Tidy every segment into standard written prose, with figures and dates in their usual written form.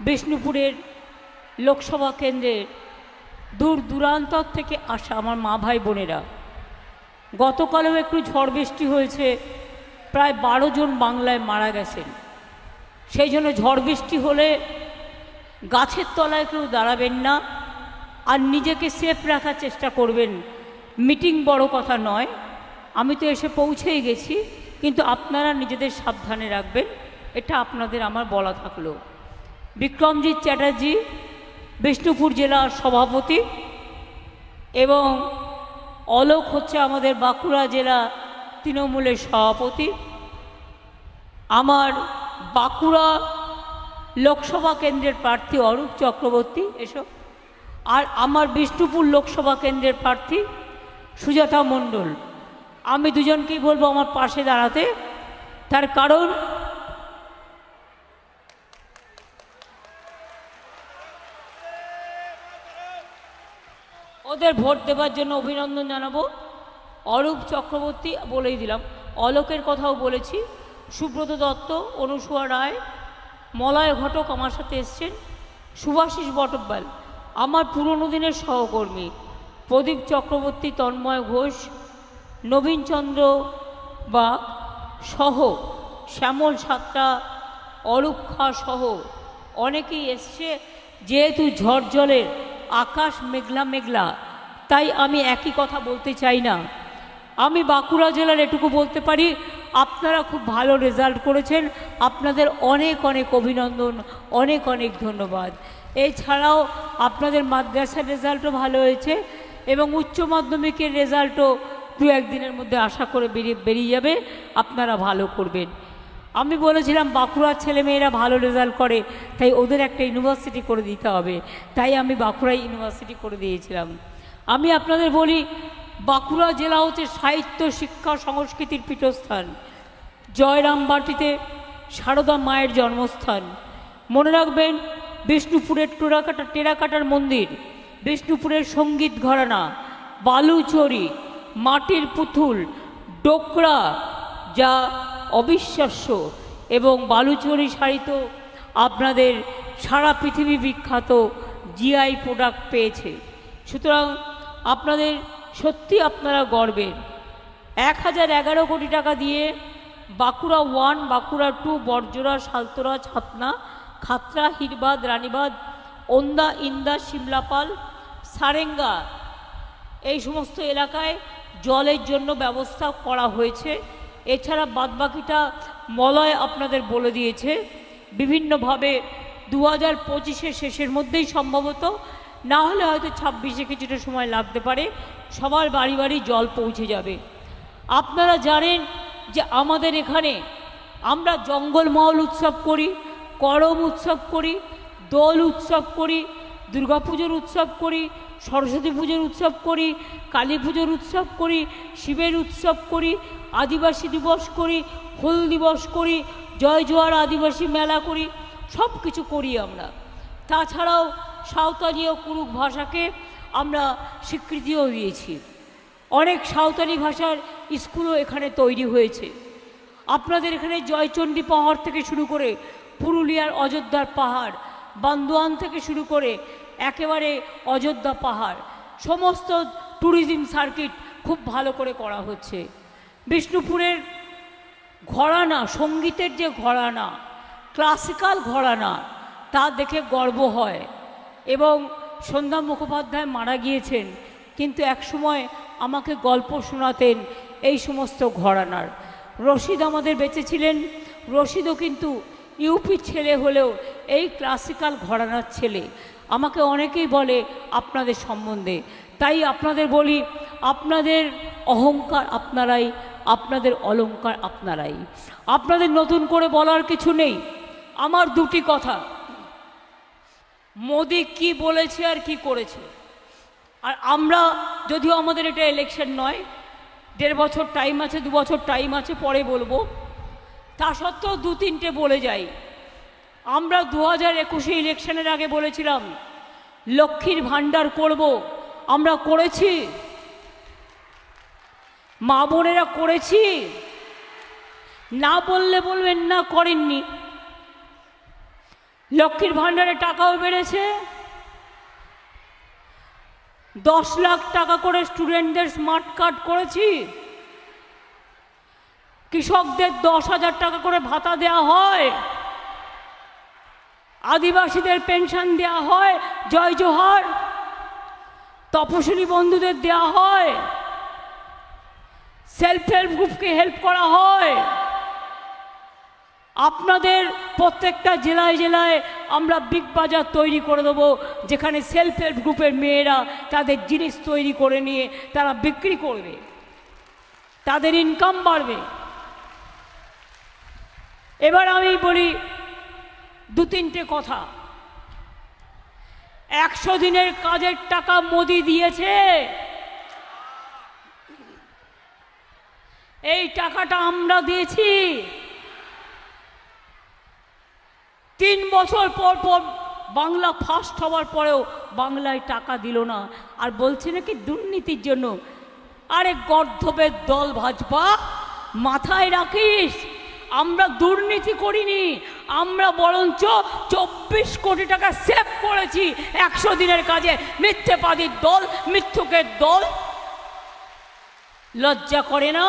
বিষ্ণুপুরের লোকসভা কেন্দ্রের দূর দূরান্তর থেকে আসা আমার মা ভাই বোনেরা, গতকালও একটু ঝড় বৃষ্টি হয়েছে, প্রায় 12 জন বাংলায় মারা গেছেন। সেই জন্য ঝড় বৃষ্টি হলে গাছের তলায় কেউ দাঁড়াবেন না, আর নিজেকে সেফ রাখার চেষ্টা করবেন। মিটিং বড় কথা নয়, আমি তো এসে পৌঁছেই গেছি, কিন্তু আপনারা নিজেদের সাবধানে রাখবেন, এটা আপনাদের আমার বলা থাকলো। বিক্রমজিৎ চ্যাটার্জি বিষ্ণুপুর জেলার সভাপতি এবং অলোক হচ্ছে আমাদের বাঁকুড়া জেলা তৃণমূলের সভাপতি। আমার বাঁকুড়া লোকসভা কেন্দ্রের প্রার্থী অরূপ চক্রবর্তী এসব, আর আমার বিষ্ণুপুর লোকসভা কেন্দ্রের প্রার্থী সুজাতা মণ্ডল। আমি দুজনকেই বলবো আমার পাশে দাঁড়াতে, তার কারণ ওদের ভোট দেওয়ার জন্য অভিনন্দন জানাবো। অরূপ চক্রবর্তী বলেই দিলাম, অলোকের কথাও বলেছি, সুব্রত দত্ত, অনুসুয়া রায়, মলয় ঘটক আমার সাথে এসছেন, সুভাষিস বটব্যাল আমার পুরনো দিনের সহকর্মী, প্রদীপ চক্রবর্তী, তন্ময় ঘোষ, নবীনচন্দ্র বা সহ, শ্যামল সাতটা, অরূপ খা সহ অনেকেই এসছে। যেহেতু ঝড় জলের আকাশ মেঘলা মেঘলা, তাই আমি একই কথা বলতে চাই না। আমি বাঁকুড়া জেলার এটুকু বলতে পারি, আপনারা খুব ভালো রেজাল্ট করেছেন, আপনাদের অনেক অনেক অভিনন্দন, অনেক অনেক ধন্যবাদ। এছাড়াও আপনাদের মাদ্রাসার রেজাল্টও ভালো হয়েছে এবং উচ্চ মাধ্যমিকের রেজাল্টও 2-1 দিনের মধ্যে আশা করে বেরিয়ে যাবে, আপনারা ভালো করবেন। আমি বলেছিলাম বাঁকুড়ার ছেলেমেয়েরা ভালো রেজাল্ট করে, তাই ওদের একটা ইউনিভার্সিটি করে দিতে হবে, তাই আমি বাঁকুড়ায় ইউনিভার্সিটি করে দিয়েছিলাম। আমি আপনাদের বলি, বাঁকুড়া জেলা হচ্ছে সাহিত্য, শিক্ষা, সংস্কৃতির পীঠস্থান। জয়রামবাটিতে সারদা মায়ের জন্মস্থান। মনে রাখবেন, বিষ্ণুপুরের টেরাকাটার মন্দির, বিষ্ণুপুরের সঙ্গীত ঘরানা, বালুচরি, মাটির পুতুল, ডোকরা যা অবিশ্বাস্য, এবং বালুচরি শাড়ি তো আপনাদের সারা পৃথিবী বিখ্যাত, জিআই প্রোডাক্ট পেয়েছে। সুতরাং আপনাদের সত্যি আপনারা গর্বের। 1011 কোটি টাকা দিয়ে বাঁকুড়া 1, বাঁকুড়া 2, বরজোড়া, সালতোরা, ছাতনা, খাতড়া, হিরবাদ, রানীবাদ, ওন্দা, ইন্দা, সিমলাপাল, সারেঙ্গা এই সমস্ত এলাকায় জলের জন্য ব্যবস্থা করা হয়েছে। এছাড়া বাদবাকিটা মলয় আপনাদের বলে দিয়েছে। বিভিন্নভাবে 2025-এর শেষের মধ্যেই সম্ভবত, না হলে হয়তো 26-এ কিছুটা সময় লাগতে পারে, সবার বাড়ি বাড়ি জল পৌঁছে যাবে। আপনারা জানেন যে আমাদের এখানে আমরা জঙ্গলমহল উৎসব করি, করম উৎসব করি, দোল উৎসব করি, দুর্গাপুজোর উৎসব করি, সরস্বতী পুজোর উৎসব করি, কালী পুজোর উৎসব করি, শিবের উৎসব করি, আদিবাসী দিবস করি, হুল দিবস করি, জয় জোয়ার আদিবাসী মেলা করি, সব কিছু করি আমরা। তাছাড়াও সাঁওতালি ও কুরুক ভাষাকে আমরা স্বীকৃতিও দিয়েছি। অনেক সাঁওতালি ভাষার স্কুলও এখানে তৈরি হয়েছে। আপনাদের এখানে জয়চণ্ডী পাহাড় থেকে শুরু করে পুরুলিয়ার অযোধ্যার পাহাড়, বান্দোয়ান থেকে শুরু করে একেবারে অযোধ্যা পাহাড়, সমস্ত ট্যুরিজম সার্কিট খুব ভালো করে করা হচ্ছে। বিষ্ণুপুরের ঘরানা, সঙ্গীতের যে ঘরানা, ক্লাসিক্যাল ঘরানা, তা দেখে গর্ব হয়। এবং সন্ধ্যা মুখোপাধ্যায় মারা গিয়েছেন, কিন্তু একসময় আমাকে গল্প শোনাতেন এই সমস্ত ঘরানার। রশিদ আমাদের বেঁচে ছিলেন, রশিদও কিন্তু ইউপির ছেলে হলেও এই ক্লাসিক্যাল ঘরানার ছেলে। আমাকে অনেকেই বলে আপনাদের সম্বন্ধে, তাই আপনাদের বলি, আপনাদের অহংকার আপনারাই, আপনাদের অলংকার আপনারাই। আপনাদের নতুন করে বলার কিছু নেই। আমার দুটি কথা, মোদি কি বলেছে আর কি করেছে, আর আমরা, যদিও আমাদের এটা ইলেকশন নয়, 1.5 বছর টাইম আছে, 2 বছর টাইম আছে, পরে বলবো, তা সত্ত্বেও 2-3টে বলে যাই। আমরা 2021-এ ইলেকশনের আগে বলেছিলাম লক্ষ্মীর ভাণ্ডার করব, আমরা করেছি, মা বোনেরা করেছি, না বললে বলবেন না করেননি। লক্ষ্মীর ভাণ্ডারে টাকাও বেড়েছে, 10 লাখ টাকা করে স্টুডেন্টদের স্মার্ট কার্ড করেছি, কৃষকদের 10,000 টাকা করে ভাতা দেওয়া হয়, আদিবাসীদের পেনশন দেওয়া হয়, জয় জোহার, তপশিলি বন্ধুদের দেওয়া হয়, সেলফ হেল্প গ্রুপকে হেল্প করা হয়। আপনাদের প্রত্যেকটা জেলায় জেলায় আমরা বিগ বাজার তৈরি করে দেবো, যেখানে সেলফ হেল্প গ্রুপের মেয়েরা তাদের জিনিস তৈরি করে নিয়ে তারা বিক্রি করবে, তাদের ইনকাম বাড়বে। এবার আমি বলি 2-3টে কথা। 100 দিনের কাজের টাকা মোদি দিয়েছে, এই টাকাটা আমরা দিয়েছি। 3 বছর পর পর বাংলা ফার্স্ট হওয়ার পরেও বাংলায় টাকা দিল না, আর বলছে নাকি দুর্নীতির জন্য। আরে গর্ধবের দল ভাজপা, মাথায় রাখিস, আমরা দুর্নীতি করিনি, আমরা বরঞ্চ 24 কোটি টাকা সেভ করেছি 100 দিনের কাজে। মিথ্যেবাদীর দল, মিথ্যুকের দল, লজ্জা করে না?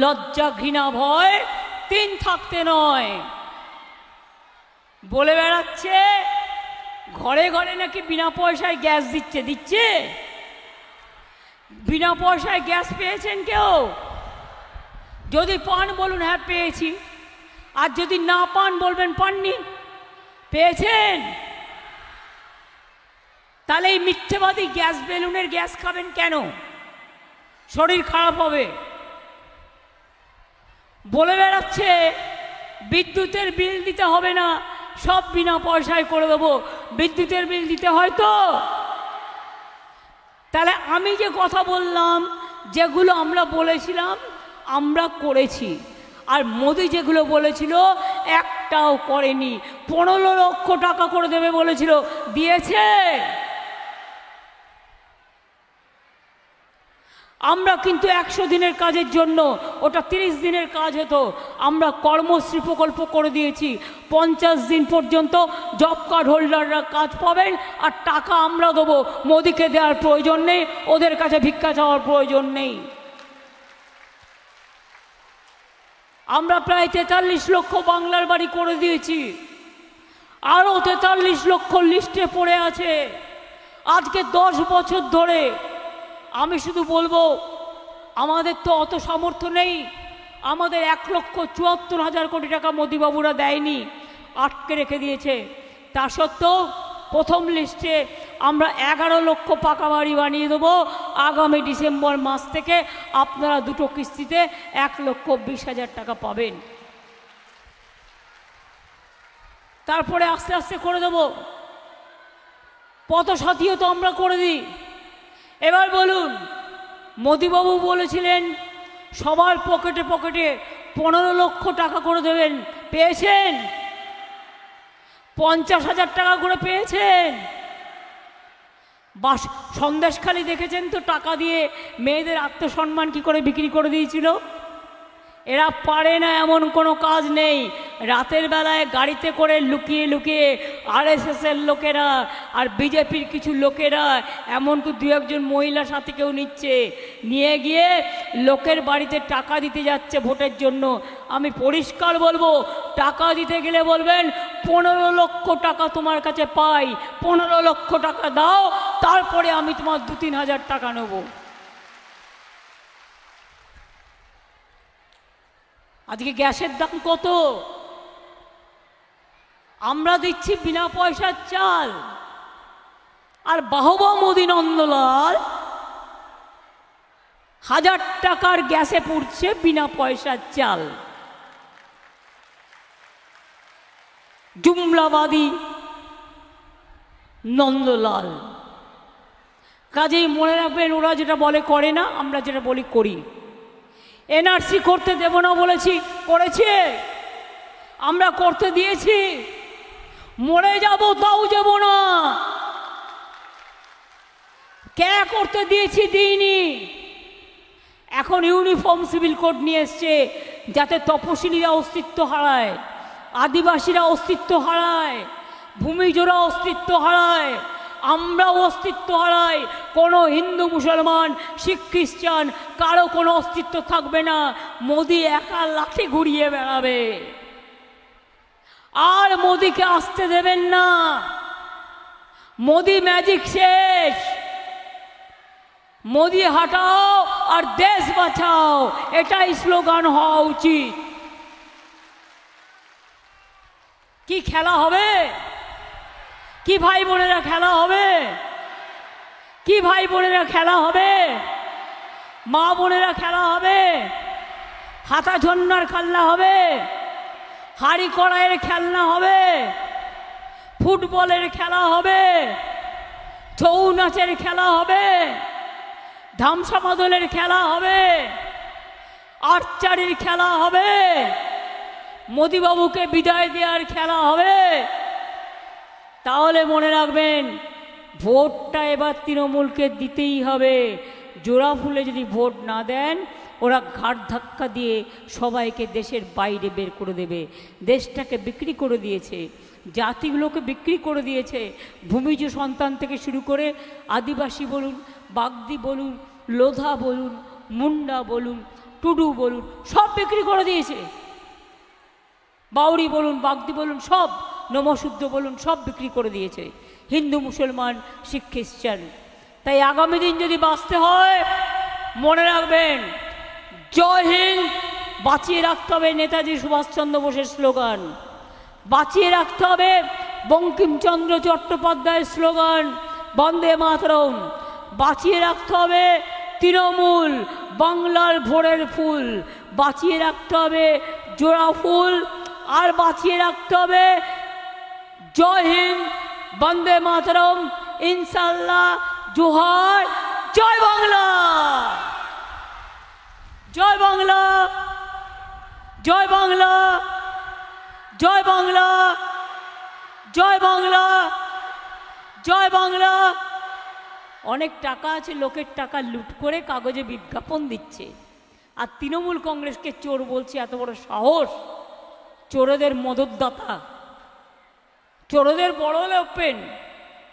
লজ্জা ঘৃণা ভয় 3 থাকতে নয়। বলে বেড়াচ্ছে ঘরে ঘরে নাকি বিনা পয়সায় গ্যাস দিচ্ছে। বিনা পয়সায় গ্যাস পেয়েছেন কেউ? যদি পান বলুন হ্যাঁ পেয়েছি, আর যদি না পান বলবেন পাননি। পেয়েছেন? তাহলে এই মিথ্যেবাদী গ্যাস বেলুনের গ্যাস খাবেন কেন? শরীর খারাপ হবে। বলে বেড়াচ্ছে বিদ্যুতের বিল দিতে হবে না, সব বিনা পয়সায় করে দেবো। বিদ্যুতের বিল দিতে হয় তো? তাহলে আমি যে কথা বললাম, যেগুলো আমরা বলেছিলাম আমরা করেছি, আর মোদি যেগুলো বলেছিল একটাও করেনি। 15 লক্ষ টাকা করে দেবে বলেছিল, দিয়েছে? আমরা কিন্তু 100 দিনের কাজের জন্য, ওটা 30 দিনের কাজ হতো, আমরা কর্মশ্রী প্রকল্প করে দিয়েছি। 50 দিন পর্যন্ত জব কার্ড হোল্ডাররা কাজ পাবেন, আর টাকা আমরা দেবো। মোদিকে দেওয়ার প্রয়োজন নেই, ওদের কাছে ভিক্ষা চাওয়ার প্রয়োজন নেই। আমরা প্রায় 43 লক্ষ বাংলার বাড়ি করে দিয়েছি, আরও 43 লক্ষ লিস্টে পড়ে আছে। আজকে 10 বছর ধরে আমি শুধু বলবো, আমাদের তো অত সামর্থ্য নেই। আমাদের 1,74,000 কোটি টাকা মোদিবাবুরা দেয়নি, আটকে রেখে দিয়েছে। তা সত্ত্বেও প্রথম লিস্টে আমরা 11 লক্ষ পাকা বাড়ি বানিয়ে দেবো। আগামী ডিসেম্বর মাস থেকে আপনারা 2টো কিস্তিতে 1,20,000 টাকা পাবেন। তারপরে আস্তে আস্তে করে দেবো। পথসাথীও তো আমরা করে দিই। এবার বলুন, মোদিবাবু বলেছিলেন সবার পকেটে পকেটে 15 লক্ষ টাকা করে দেবেন, পেয়েছেন? 50,000 টাকা করে পেয়েছেন। বাস সন্দেশখালি দেখেছেন তো, টাকা দিয়ে মেয়েদের আত্মসম্মান কি করে বিক্রি করে দিয়েছিল। এরা পারে না এমন কোনো কাজ নেই। রাতের বেলায় গাড়িতে করে লুকিয়ে লুকিয়ে আরএসএসের লোকেরা আর বিজেপির কিছু লোকেরা, এমনকি 2-1 মহিলা সাথীকেও নিচ্ছে, নিয়ে গিয়ে লোকের বাড়িতে টাকা দিতে যাচ্ছে ভোটের জন্য। আমি পরিষ্কার বলবো, টাকা দিতে গেলে বলবেন 15 লক্ষ টাকা তোমার কাছে পাই, 15 লক্ষ টাকা দাও, তারপরে আমি তোমার 2-3 হাজার টাকা নেব। আজকে গ্যাসের দাম কত? আমরা দিচ্ছি বিনা পয়সার চাল, আর বাহবা মোদী নন্দলাল 1000 টাকার গ্যাসে পুড়ছে বিনা পয়সার চাল। জুমলাবাদী নন্দলাল। কাজেই মনে রাখবেন, ওরা যেটা বলে করে না, আমরা যেটা বলি করি। এনআরসি করতে দেব না বলেছি, করেছে। আমরা করতে দিয়েছি। মরে যাব তাও যাব না। কে করতে দিয়েছি? দিইনি। এখন ইউনিফর্ম সিভিল কোড নিয়ে এসছে, যাতে তপশিলীরা অস্তিত্ব হারায়, আদিবাসীরা অস্তিত্ব হারায়, ভূমিজোড়া অস্তিত্ব হারায়, আমরাও অস্তিত্ব হারাই। কোনো হিন্দু মুসলমান শিখ খ্রিস্টান কারো কোনো অস্তিত্ব থাকবে না। মোদি একা লাঠি ঘুরিয়ে বেড়াবে, আর মোদিকে আসতে দেবেন না। মোদি ম্যাজিক শেষ। মোদি হাটাও আর দেশ বাঁচাও, এটাই স্লোগান হওয়া উচিত। কি খেলা হবে? কি ভাই বোনেরা খেলা হবে? কি ভাই বোনেরা খেলা হবে? মা বোনেরা খেলা হবে? হাতা ঝন্নার খেলনা হবে? হাড়ি কড়াইয়ের খেলনা হবে? ফুটবলের খেলা হবে? ছৌ নাচের খেলা হবে? ধামসা মাদলের খেলা হবে? আর্চারির খেলা হবে? মোদিবাবুকে বিদায় দেওয়ার খেলা হবে? তাহলে মনে রাখবেন, ভোটটা এবার তৃণমূলকে দিতেই হবে। জোড়া ফুলে যদি ভোট না দেন, ওরা ঘাট ধাক্কা দিয়ে সবাইকে দেশের বাইরে বের করে দেবে। দেশটাকে বিক্রি করে দিয়েছে, জাতিগুলোকে বিক্রি করে দিয়েছে। ভূমিজ সন্তান থেকে শুরু করে আদিবাসী বলুন, বাগদি বলুন, লোধা বলুন, মুন্ডা বলুন, টুডু বলুন, সব বিক্রি করে দিয়েছে। বাউরি বলুন, বাগদি বলুন, সব, নমশূদ্র বলুন, সব বিক্রি করে দিয়েছে। হিন্দু মুসলমান শিখ খ্রিস্টান। তাই আগামী দিন যদি বাঁচতে হয়, মনে রাখবেন, জয় হিন্দ বাঁচিয়ে রাখতে হবে নেতাজি সুভাষচন্দ্র বোসের স্লোগান, বাঁচিয়ে রাখতে হবে বঙ্কিমচন্দ্র চট্টোপাধ্যায়ের স্লোগান বন্দে মাতরম, বাঁচিয়ে রাখতে হবে তৃণমূল বাংলার ভোরের ফুল, বাঁচিয়ে রাখতে হবে জোড়া ফুল, আর বাঁচিয়ে রাখতে হবে জয় হিন্দ বন্দে মাতরম, ইনশাল্লাহ, জোহার, জয় বাংলা, জয় বাংলা, জয় বাংলা, জয় বাংলা, জয় বাংলা, জয় বাংলা। অনেক টাকা আছে, লোকের টাকা লুট করে কাগজে বিজ্ঞাপন দিচ্ছে, আর তৃণমূল কংগ্রেসকে চোর বলছে। এত বড় সাহস! চোরদের মদতদাতা, চোরদের বড় লোকপেন,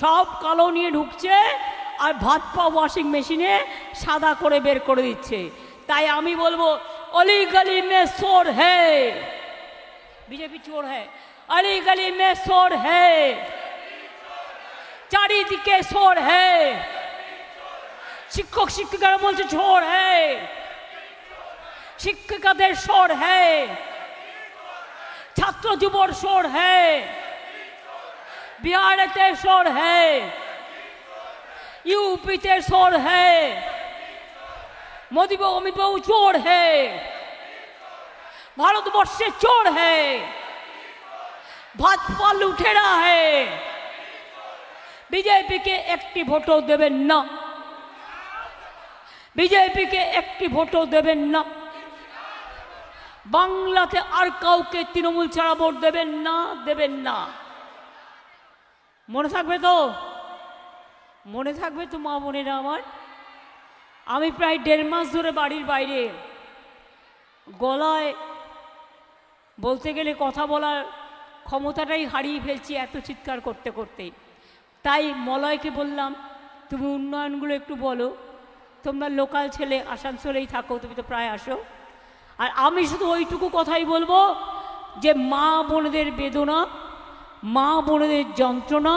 সব কালো নিয়ে ঢুকছে আর ভাত পাও ওয়াশিং মেশিনে সাদা করে বের করে দিচ্ছে। তাই আমি বলবো, অলি গলি মে চোর হ্যায়, বিজেপি চোর হ্যায়, অলি গলি মে চোর হ্যায়, চারিদিকে চোর হ্যায়, শিক্ষক শিক্ষিকারা বলছে চোর হ্যায়, শিক্ষিকাদের চোর হ্যায়, ছাত্র যুবর চোর হ্যায়, বিহারেতে চোর হ্যায়, यूपीতে चोर है, मोदी बाबू अमित बाबू चोर है, भारतवर्षे चोर है, भाजपा लुटेरा है, बीजेपी के একটি ভোটও দেবেন না, बीजेपी के একটি ভোটও দেবেন না, বাংলাতে আর কাউকে তৃণমূল ছাড়া ভোট দেবেন না, দেবেন না। মনে থাকবে তো? মনে থাকবে তো মা বোনেরা আমার? আমি প্রায় 1.5 মাস ধরে বাড়ির বাইরে, গলায় বলতে গেলে কথা বলার ক্ষমতাটাই হারিয়ে ফেলছি এত চিৎকার করতে করতে। তাই মলয়কে বললাম, তুমি উন্নয়নগুলো একটু বলো, তোমরা লোকাল ছেলে, আসানসোলেই থাকো, তুমি তো প্রায় আসো। আর আমি শুধু ওইটুকু কথাই বলবো যে মা বোনেদের বেদনা, মা বোনেদের যন্ত্রণা,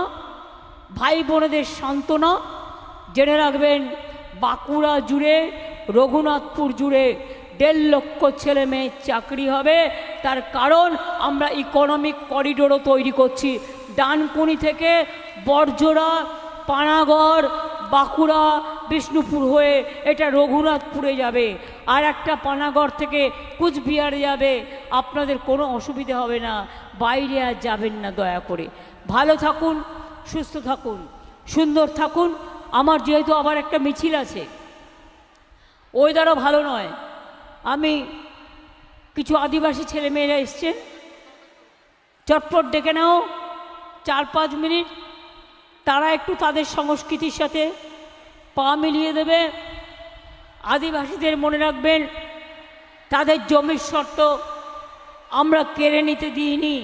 ভাই বোনেদের সান্ত্বনা জেনে রাখবেন। বাঁকুড়া জুড়ে, রঘুনাথপুর জুড়ে 1.5 লক্ষ ছেলে মেয়ের চাকরি হবে। তার কারণ আমরা ইকোনমিক করিডোরও তৈরি করছি। ডানকুনি থেকে বড়জোড়া, পানাগড়, বাঁকুড়া, বিষ্ণুপুর হয়ে এটা রঘুনাথপুরে যাবে, আর একটা পানাগড় থেকে কুচবিহারে যাবে। আপনাদের কোনো অসুবিধা হবে না, বাইরে আর যাবেন না দয়া করে। ভালো থাকুন, সুস্থ থাকুন, সুন্দর থাকুন। আমার যেহেতু আবার একটা মিছিল আছে, ওয়েদারও ভালো নয়, আমি কিছু আদিবাসী ছেলেমেয়েরা এসছেন, চটপট ডেকে নাও 4-5 মিনিট, তারা একটু তাদের সংস্কৃতির সাথে পা মিলিয়ে দেবে। আদিবাসীদের মনে রাখবেন, তাদের জমির শর্ত আমরা কেড়ে নিতে দিইনি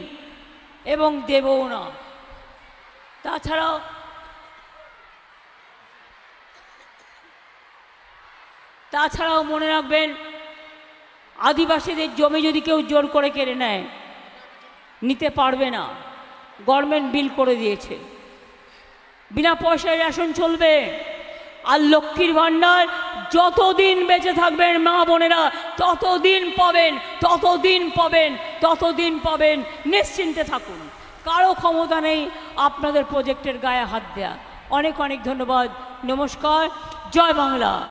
এবং দেবও না। তাছাড়াও মনে রাখবেন, আদিবাসীদের জমি যদি কেউ জোর করে কেড়ে নেয়, নিতে পারবে না। গভর্নমেন্ট বিল করে দিয়েছে, বিনা পয়সায় রেশন চলবে। আর লক্ষ্মীর ভাণ্ডার যতদিন বেঁচে থাকবেন মা বোনেরা ততদিন পাবেন, ততদিন পাবেন, ততদিন পাবেন। নিশ্চিন্তে থাকুন, কারো ক্ষমতা নেই আপনাদের প্রজেক্টের গায়ে হাত দেয়া। অনেক অনেক ধন্যবাদ। নমস্কার। জয় বাংলা।